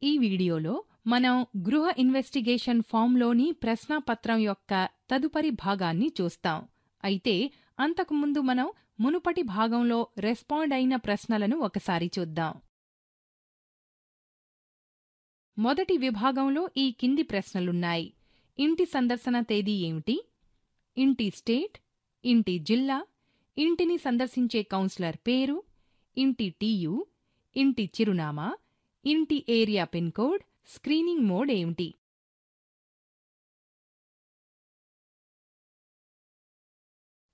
ఈ వీడియోలో మనం గృహ ఇన్వెస్టిగేషన్ ఫామ్లోని ప్రశ్నాపత్రం యొక్క తదుపరి భాగాన్ని చూస్తాం. అయితే అంతకుముందు మనం మునుపటి భాగంలో రెస్పాండ్ అయిన ప్రశ్నలను ఒకసారి చూద్దాం. మొదటి విభాగంలో ఈ కింది ప్రశ్నలున్నాయి. ఇంటి సందర్శన తేదీ ఏమిటి? ఇంటి స్టేట్, ఇంటి జిల్లా, ఇంటిని సందర్శించే కౌన్సిలర్ పేరు, ఇంటి టీయు, ఇంటి చిరునామా, ఇంటి area pin code, screening mode ఏమిటి?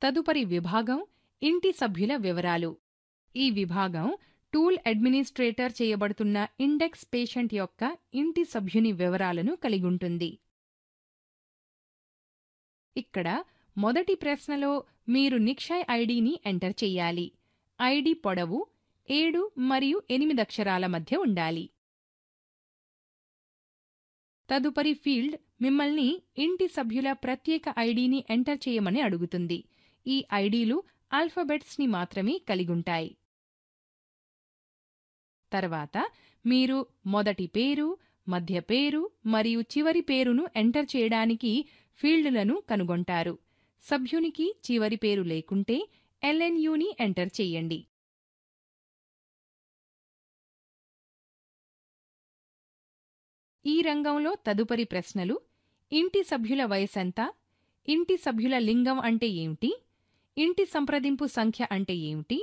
తదుపరి విభాగం ఇంటి సభ్యుల వివరాలు. ఈ విభాగం టూల్ అడ్మినిస్ట్రేటర్ చేయబడుతున్న ఇండెక్స్ పేషెంట్ యొక్క ఇంటి సభ్యుని వివరాలను కలిగుంటుంది. ఇక్కడ మొదటి ప్రశ్నలో మీరు నిక్షయ్ ఐడిని ఎంటర్ చెయ్యాలి. ఐడి పొడవు 7 మరియు 8 అక్షరాల మధ్య ఉండాలి. తదుపరి ఫీల్డ్ మిమ్మల్ని ఇంటి సభ్యుల ప్రత్యేక ఐడిని ఎంటర్ చేయమని అడుగుతుంది. ఈ ఐడీలు ఆల్ఫాబెట్స్ ని మాత్రమే కలిగుంటాయి. తర్వాత మీరు మొదటి పేరు, మధ్య పేరు మరియు చివరి పేరును ఎంటర్ చేయడానికి ఫీల్డ్లను కనుగొంటారు. సభ్యునికి చివరి పేరు లేకుంటే LNUని ఎంటర్ చెయ్యండి. ఈ రంగంలో తదుపరి ప్రశ్నలు: ఇంటి సభ్యుల వయసెంత? ఇంటి సభ్యుల లింగం అంటే ఏమిటి? ఇంటి సంప్రదింపు సంఖ్య అంటే ఏమిటి?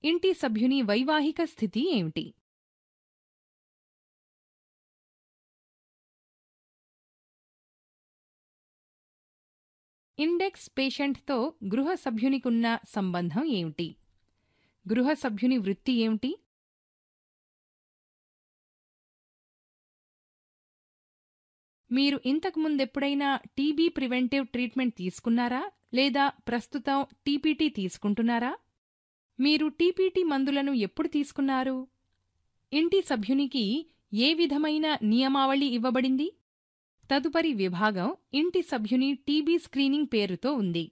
ఇంటి సభ్యుని వైవాహిక స్థితి ఏమిటి? ఇండెక్స్ పేషెంట్తో గృహ సభ్యునికున్న సంబంధం ఏమిటి? గృహ సభ్యుని వృత్తి ఏమిటి? మీరు ఇంతకుముందెప్పుడైనా టీబీ ప్రివెంటివ్ ట్రీట్మెంట్ తీసుకున్నారా లేదా ప్రస్తుతం టీపీటీ తీసుకుంటున్నారా? మీరు టీపీటీ మందులను ఎప్పుడు తీసుకున్నారు? ఇంటి సభ్యునికి ఏ విధమైన నియమావళి ఇవ్వబడింది? తదుపరి విభాగం ఇంటి సభ్యుని టీబీ స్క్రీనింగ్ పేరుతో ఉంది.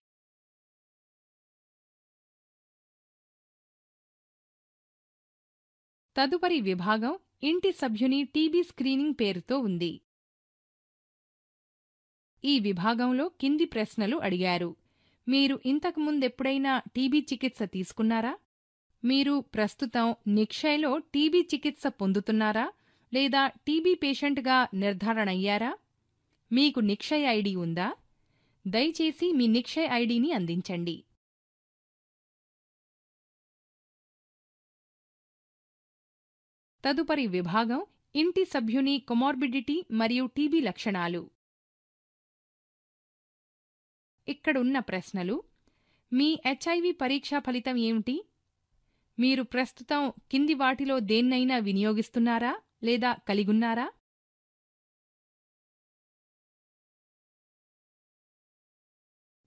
తదుపరి విభాగం ఇంటి సభ్యుని టీబీ స్క్రీనింగ్ పేరుతో ఉంది. ఈ విభాగంలో కింది ప్రశ్నలు అడిగారు. మీరు ఇంతకుముందెప్పుడైనా టీబీ చికిత్స తీసుకున్నారా? మీరు ప్రస్తుతం నిక్షయ్లో టీబీ చికిత్స పొందుతున్నారా లేదా టీబీ పేషెంట్గా నిర్ధారణయ్యారా? మీకు నిక్షయ్ ఐడి ఉందా? దయచేసి మీ నిక్షయ్ ఐడిని అందించండి. తదుపరి విభాగం ఇంటి సభ్యుని కొమార్బిడిటీ మరియు టీబీ లక్షణాలు. ఇక్కడున్న ప్రశ్నలు: మీ HIV పరీక్షా ఫలితం ఏమిటి? మీరు ప్రస్తుతం కింది వాటిలో దేన్నైనా వినియోగిస్తున్నారా లేదా కలిగున్నారా?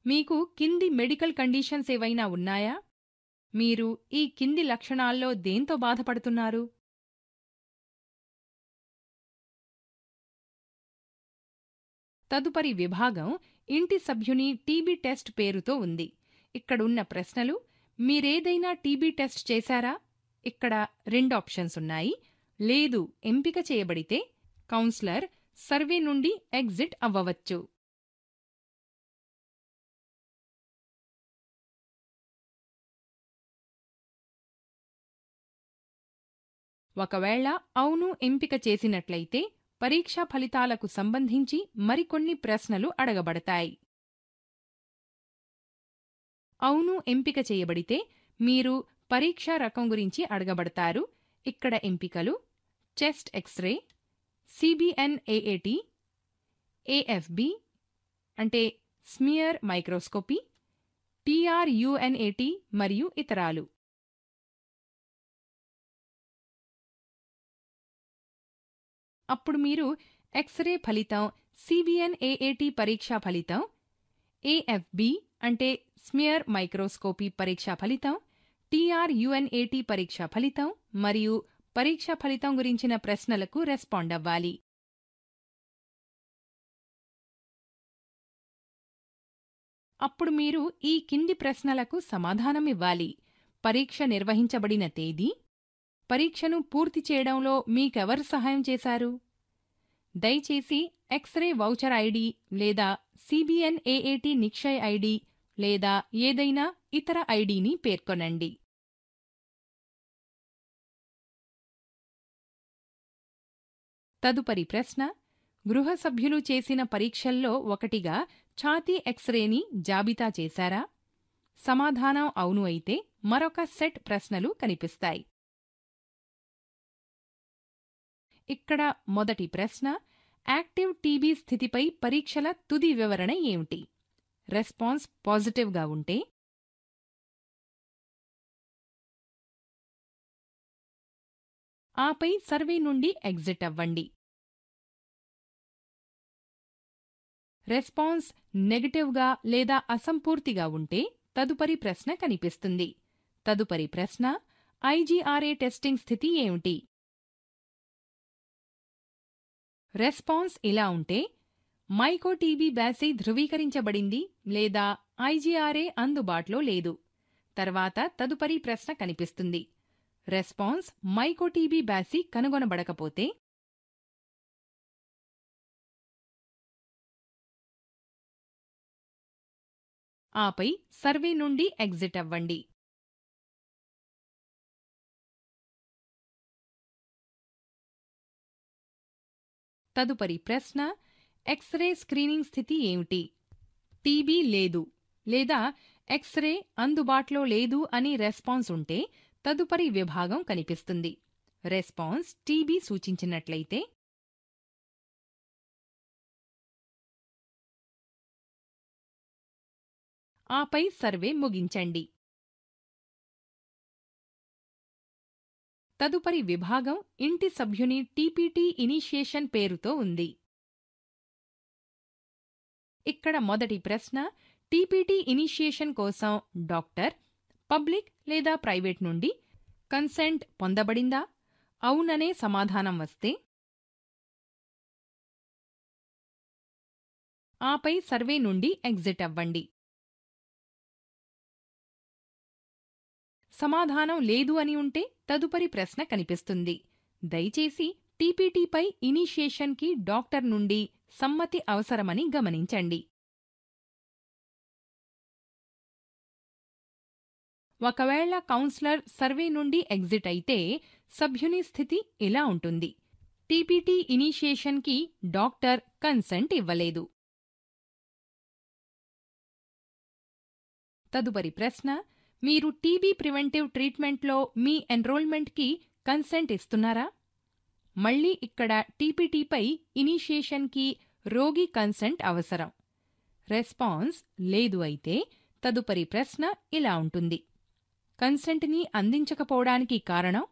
మీకు కింది మెడికల్ కండిషన్స్ ఏవైనా ఉన్నాయా? మీరు ఈ కింది లక్షణాల్లో దేంతో బాధపడుతున్నారు? తదుపరి విభాగం ఇంటి సభ్యుని టీబీ టెస్ట్ పేరుతో ఉంది. ఇక్కడున్న ప్రశ్నలు: మీరేదైనా టీబీ టెస్ట్ చేశారా? ఇక్కడ 2 ఆప్షన్స్ ఉన్నాయి. లేదు ఎంపిక చేయబడితే కౌన్సిలర్ సర్వే నుండి ఎగ్జిట్ అవ్వవచ్చు. ఒకవేళ అవును ఎంపిక చేసినట్లయితే పరీక్షా ఫలితాలకు సంబంధించి మరికొన్ని ప్రశ్నలు అడగబడతాయి. అవును ఎంపిక చేయబడితే మీరు పరీక్షా రకం గురించి అడగబడతారు. ఇక్కడ ఎంపికలు: చెస్ట్ ఎక్స్రే, CBNAAT, AFB అంటే స్మియర్ మైక్రోస్కోపీ, TRUNAT మరియు ఇతరాలు. అప్పుడు మీరు ఎక్స్రే ఫలితం, CBNAAT పరీక్షా ఫలితం, AFB అంటే స్మియర్ మైక్రోస్కోపీ పరీక్షా ఫలితం, TRUNAT పరీక్షా ఫలితం మరియు పరీక్షా ఫలితం గురించిన ప్రశ్నలకు రెస్పాండ్ అవ్వాలి. అప్పుడు మీరు ఈ కింది ప్రశ్నలకు సమాధానమివ్వాలి. పరీక్ష నిర్వహించబడిన తేదీ, పరీక్షను పూర్తి చేయడంలో మీకెవరు సహాయం చేశారు? దయచేసి ఎక్స్రే వౌచర్ ఐడి లేదా సిబిఎన్ ఏఏటి నిక్షయ్ ఐడి లేదా ఏదైనా ఇతర ఐడిని పేర్కొనండి. తదుపరి ప్రశ్న: గృహ సభ్యులు చేసిన పరీక్షల్లో ఒకటిగా ఛాతీ ఎక్స్రేని జాబితా చేశారా? సమాధానం అవును అయితే మరొక సెట్ ప్రశ్నలు కనిపిస్తాయి. ఇక్కడ మొదటి ప్రశ్న: యాక్టివ్ టీబీ స్థితిపై పరీక్షల తుది వివరణ ఏమిటి? రెస్పాన్స్ పాజిటివ్గా ఉంటే ఆపై సర్వే నుండి ఎగ్జిట్ అవ్వండి. రెస్పాన్స్ నెగటివ్గా లేదా అసంపూర్తిగా ఉంటే తదుపరి ప్రశ్న కనిపిస్తుంది. తదుపరి ప్రశ్న: ఐజీఆర్ఏ టెస్టింగ్ స్థితి ఏమిటి? రెస్పాన్స్ ఇలా ఉంటే మైకోటీబీ బ్యాసీ ధృవీకరించబడింది లేదా ఐజీఆర్ఏ అందుబాటులో లేదు. తర్వాత తదుపరి ప్రశ్న కనిపిస్తుంది. రెస్పాన్స్ మైకోటీబీ బ్యాసీ కనుగొనబడకపోతే ఆపై సర్వే నుండి ఎగ్జిట్ అవ్వండి. తదుపరి ప్రశ్న: ఎక్స్రే స్క్రీనింగ్ స్థితి ఏమిటి? టీబీ లేదు లేదా ఎక్స్రే అందుబాటులో లేదు అని రెస్పాన్స్ ఉంటే తదుపరి విభాగం కనిపిస్తుంది. రెస్పాన్స్ టీబీ సూచించినట్లయితే ఆపై సర్వే ముగించండి. తదుపరి విభాగం ఇంటి సభ్యుని టీపీటీ ఇనిషియేషన్ పేరుతో ఉంది. ఇక్కడ మొదటి ప్రశ్న: టీపీటీ ఇనిషియేషన్ కోసం డాక్టర్, పబ్లిక్ లేదా ప్రైవేట్ నుండి కన్సెంట్ పొందబడిందా? అవుననే సమాధానం వస్తే ఆపై సర్వే నుండి ఎగ్జిట్ అవ్వండి. సమాధానం లేదు అని ఉంటే తదుపరి ప్రశ్న కనిపిస్తుంది. దయచేసి టీపీటీపై ఇనిషియేషన్కి డాక్టర్ నుండి సమ్మతి అవసరమని గమనించండి. ఒకవేళ కౌన్సిలర్ సర్వే నుండి ఎగ్జిట్ అయితే సభ్యుని స్థితి ఇలా ఉంటుంది: టీపీటీ ఇనిషియేషన్కి డాక్టర్ కన్సెంట్ ఇవ్వలేదు. తదుపరి ప్రశ్న: మీరు టీబీ ప్రివెంటివ్ ట్రీట్మెంట్లో మీ ఎన్రోల్మెంట్కి కన్సెంట్ ఇస్తున్నారా? మళ్ళీ ఇక్కడ టీపీటీపై ఇనిషియేషన్కి రోగి కన్సెంట్ అవసరం. రెస్పాన్స్ లేదు అయితే తదుపరి ప్రశ్న ఇలా ఉంటుంది: కన్సెంట్ని అందించకపోవడానికి కారణం?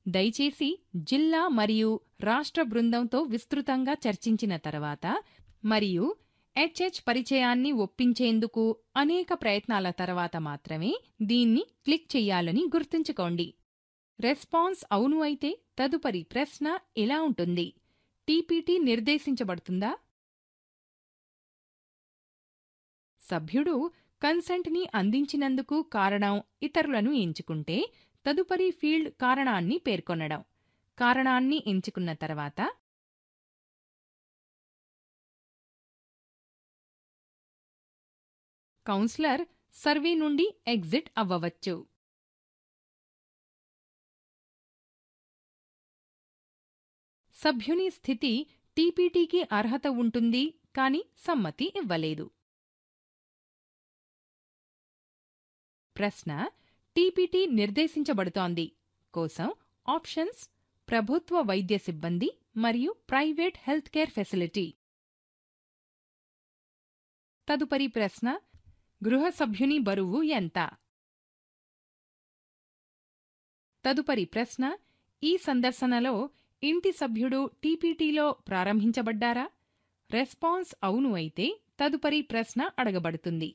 దయచేసి జిల్లా మరియు రాష్ట్ర బృందంతో విస్తృతంగా చర్చించిన తర్వాత మరియు హెచ్హెచ్ పరిచయాన్ని ఒప్పించేందుకు అనేక ప్రయత్నాల తర్వాత మాత్రమే దీన్ని క్లిక్ చెయ్యాలని గుర్తుంచుకోండి. రెస్పాన్స్ అవును అయితే తదుపరి ప్రశ్న ఇలా ఉంటుంది: టీపీటీ నిర్దేశించబడుతుందా? సభ్యుడు కన్సెంట్ని అందించినందుకు కారణం ఇతరులను ఎంచుకుంటే తదుపరి ఫీల్డ్ కారణాన్ని పేర్కొనడం. కారణాన్ని ఎంచుకున్న తర్వాత కౌన్సిలర్ సర్వే నుండి ఎగ్జిట్ అవ్వవచ్చు. సభ్యుని స్థితి టీపీటీకి అర్హత ఉంటుంది కానీ సమ్మతి ఇవ్వలేదు. ప్రశ్న: టీపీటీ నిర్దేశించబడుతోంది కోసం ఆప్షన్స్: ప్రభుత్వ వైద్య సిబ్బంది మరియు ప్రైవేట్ హెల్త్ కేర్ ఫెసిలిటీ. తదుపరి ప్రశ్న: గృహ సభ్యుని బరువు ఎంత? తదుపరి ప్రశ్న: ఈ సందర్శనలో ఇంటి సభ్యుడు టీపీటీలో ప్రారంభించబడ్డారా? రెస్పాన్స్ అవును అయితే తదుపరి ప్రశ్న అడగబడుతుంది.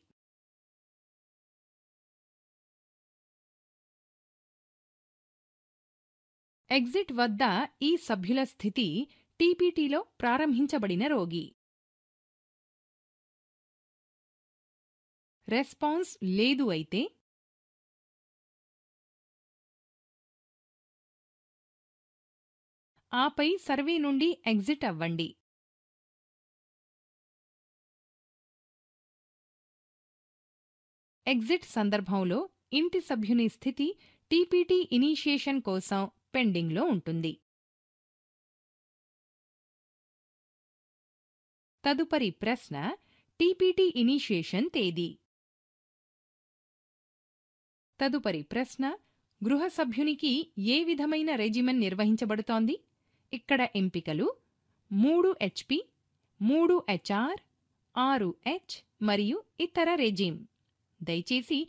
ఎగ్జిట్ వద్ద ఈ సభ్యుల స్థితి టీపీటీలో ప్రారంభించబడిన రోగి. రెస్పాన్స్ లేదు అయితే ఆపై సర్వే నుండి ఎగ్జిట్ అవ్వండి. ఎగ్జిట్ సందర్భంలో ఇంటి సభ్యుని స్థితి టీపీటీ ఇనీషియేషన్ కోసం పెండింగ్లో ఉంటుంది. తదుపరి ప్రశ్న టీపీటీ ఇనీషియేషన్ తేదీ. తదుపరి ప్రశ్న గృహ సభ్యునికి ఏ విధమైన రెజిమెన్ నిర్వహించబడుతోంది? ఇక్కడ ఎంపికలు 3 HP, 3 HR, 6 H మరియు ఇతర రెజిమ్. దయచేసి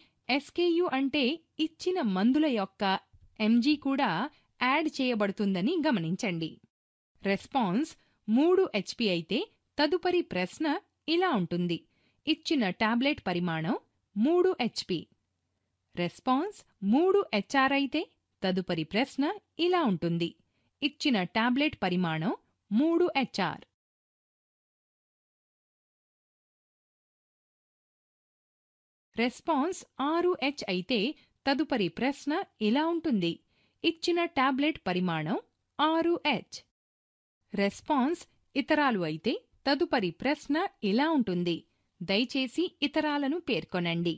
SKU అంటే ఇచ్చిన మందుల యొక్క MG కూడా యాడ్ చేయబడుతుందని గమనించండి. రెస్పాన్స్ 3 HP అయితే తదుపరి ప్రశ్న ఇలా ఉంటుంది: ఇచ్చిన టాబ్లెట్ పరిమాణం 3 HP. రెస్పాన్స్ 3 HR అయితే తదుపరి ప్రశ్న ఇలా ఉంటుంది: ఇచ్చిన టాబ్లెట్ పరిమాణం 3 HR. రెస్పాన్స్ 6H అయితే తదుపరి ప్రశ్న ఇలా ఉంటుంది: ఇచ్చిన టాబ్లెట్ పరిమాణం 6H. రెస్పాన్స్ ఇతరాలు అయితే తదుపరి ప్రశ్న ఇలా ఉంటుంది: దయచేసి ఇతరాలను పేర్కొనండి.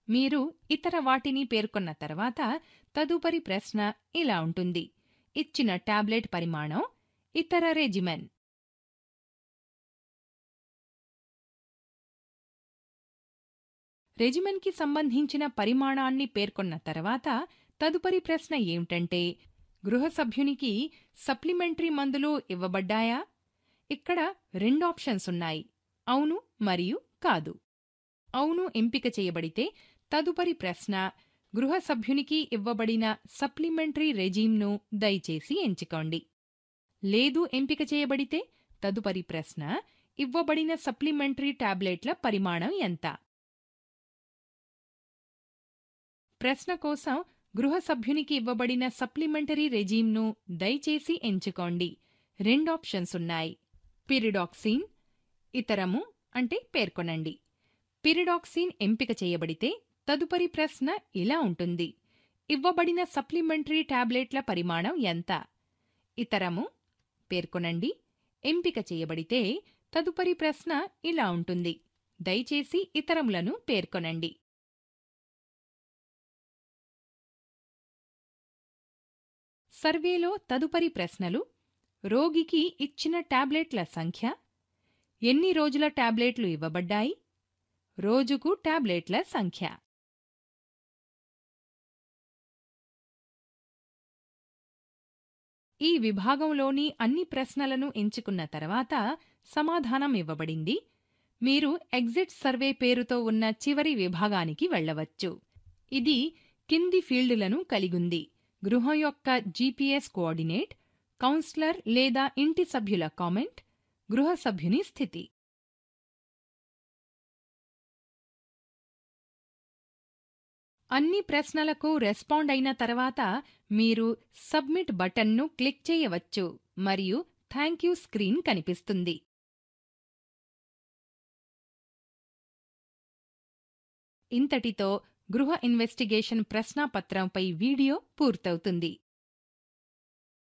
మీరు ఇతర వాటిని పేర్కొన్న తర్వాత తదుపరి ప్రశ్న ఇలా ఉంటుంది: ఇచ్చిన టాబ్లెట్ పరిమాణం ఇతర రెజిమెన్. రెజిమెన్కి సంబంధించిన పరిమాణాన్ని పేర్కొన్న తర్వాత తదుపరి ప్రశ్న ఏమిటంటే, గృహ సభ్యునికి సప్లిమెంటరీ మందులు ఇవ్వబడ్డాయా? ఇక్కడ 2 ఆప్షన్స్ ఉన్నాయి: అవును మరియు కాదు. అవును ఎంపిక చేయబడితే తదుపరి ప్రశ్న గృహ సభ్యునికి ఇవ్వబడిన సప్లిమెంటరీ రెజీమ్ను దయచేసి ఎంచుకోండి. లేదు ఎంపిక చేయబడితే తదుపరి ప్రశ్న ఇవ్వబడిన సప్లిమెంటరీ టాబ్లెట్ల పరిమాణం ఎంత? ప్రశ్న కోసం గృహ సభ్యునికి ఇవ్వబడిన సప్లిమెంటరీ రెజీమ్ను దయచేసి ఎంచుకోండి. 2 ఆప్షన్స్ ఉన్నాయి: పిరిడాక్సిన్, ఇతరము అంటే పేర్కొనండి. పిరిడాక్సిన్ ఎంపిక చేయబడితే తదుపరి ప్రశ్న ఇలా ఉంటుంది: ఇవ్వబడిన సప్లిమెంటరీ టాబ్లెట్ల పరిమాణం ఎంత? ఇతరము పేర్కొనండి. ఎంపిక చేయబడితే తదుపరి ప్రశ్న ఇలా ఉంటుంది: దయచేసి ఇతరములను పేర్కొనండి. సర్వేలో తదుపరి ప్రశ్నలు: రోగికి ఇచ్చిన టాబ్లెట్ల సంఖ్య, ఎన్ని రోజుల టాబ్లెట్లు ఇవ్వబడ్డాయి, రోజుకు టాబ్లెట్ల సంఖ్య. ఈ విభాగంలోని అన్ని ప్రశ్నలను ఎంచుకున్న తర్వాత సమాధానం ఇవ్వబడింది. మీరు ఎగ్జిట్ సర్వే పేరుతో ఉన్న చివరి విభాగానికి వెళ్ళవచ్చు. ఇది కింది ఫీల్డులను కలిగుంది: గృహం యొక్క GPS కోఆర్డినేట్, కౌన్సిలర్ లేదా ఇంటి సభ్యుల కామెంట్, గృహ సభ్యుని స్థితి. అన్ని ప్రశ్నలకు రెస్పాండ్ అయిన తర్వాత మీరు సబ్మిట్ బటన్ను క్లిక్ చేయవచ్చు మరియు థ్యాంక్ యూ స్క్రీన్ కనిపిస్తుంది. ఇంతటితో గృహ ఇన్వెస్టిగేషన్ ప్రశ్నాపత్రంపై వీడియో పూర్తవుతుంది.